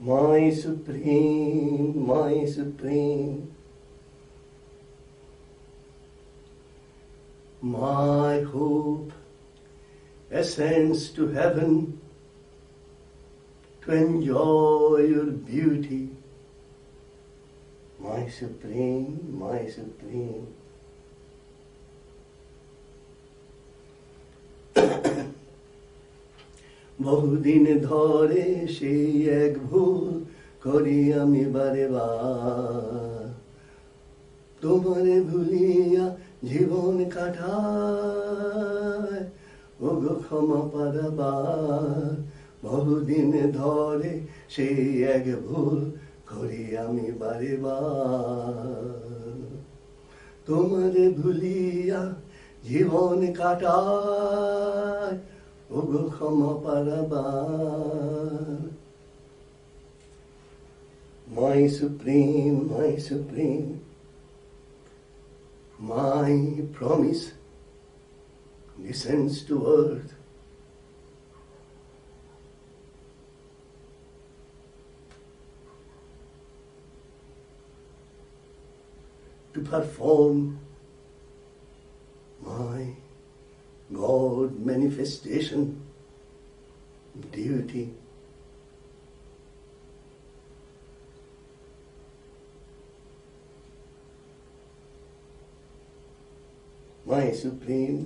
my supreme, my hope ascends to heaven to enjoy your beauty, my supreme, my supreme. বহুদিন ধরে সেই এক ভুল করি আমি বারে বার, তোমারে ভুলিয়া জীবন কাটায়, ওগো ক্ষমা পারাবার। বহুদিন ধরে সেই এক ভুল করি আমি বারে বার, তোমারে ভুলিয়া জীবন কাটায়, ওগো ক্ষমা পারাবার। My supreme, my promise descends to earth. To perform my God manifestation duty. My supreme,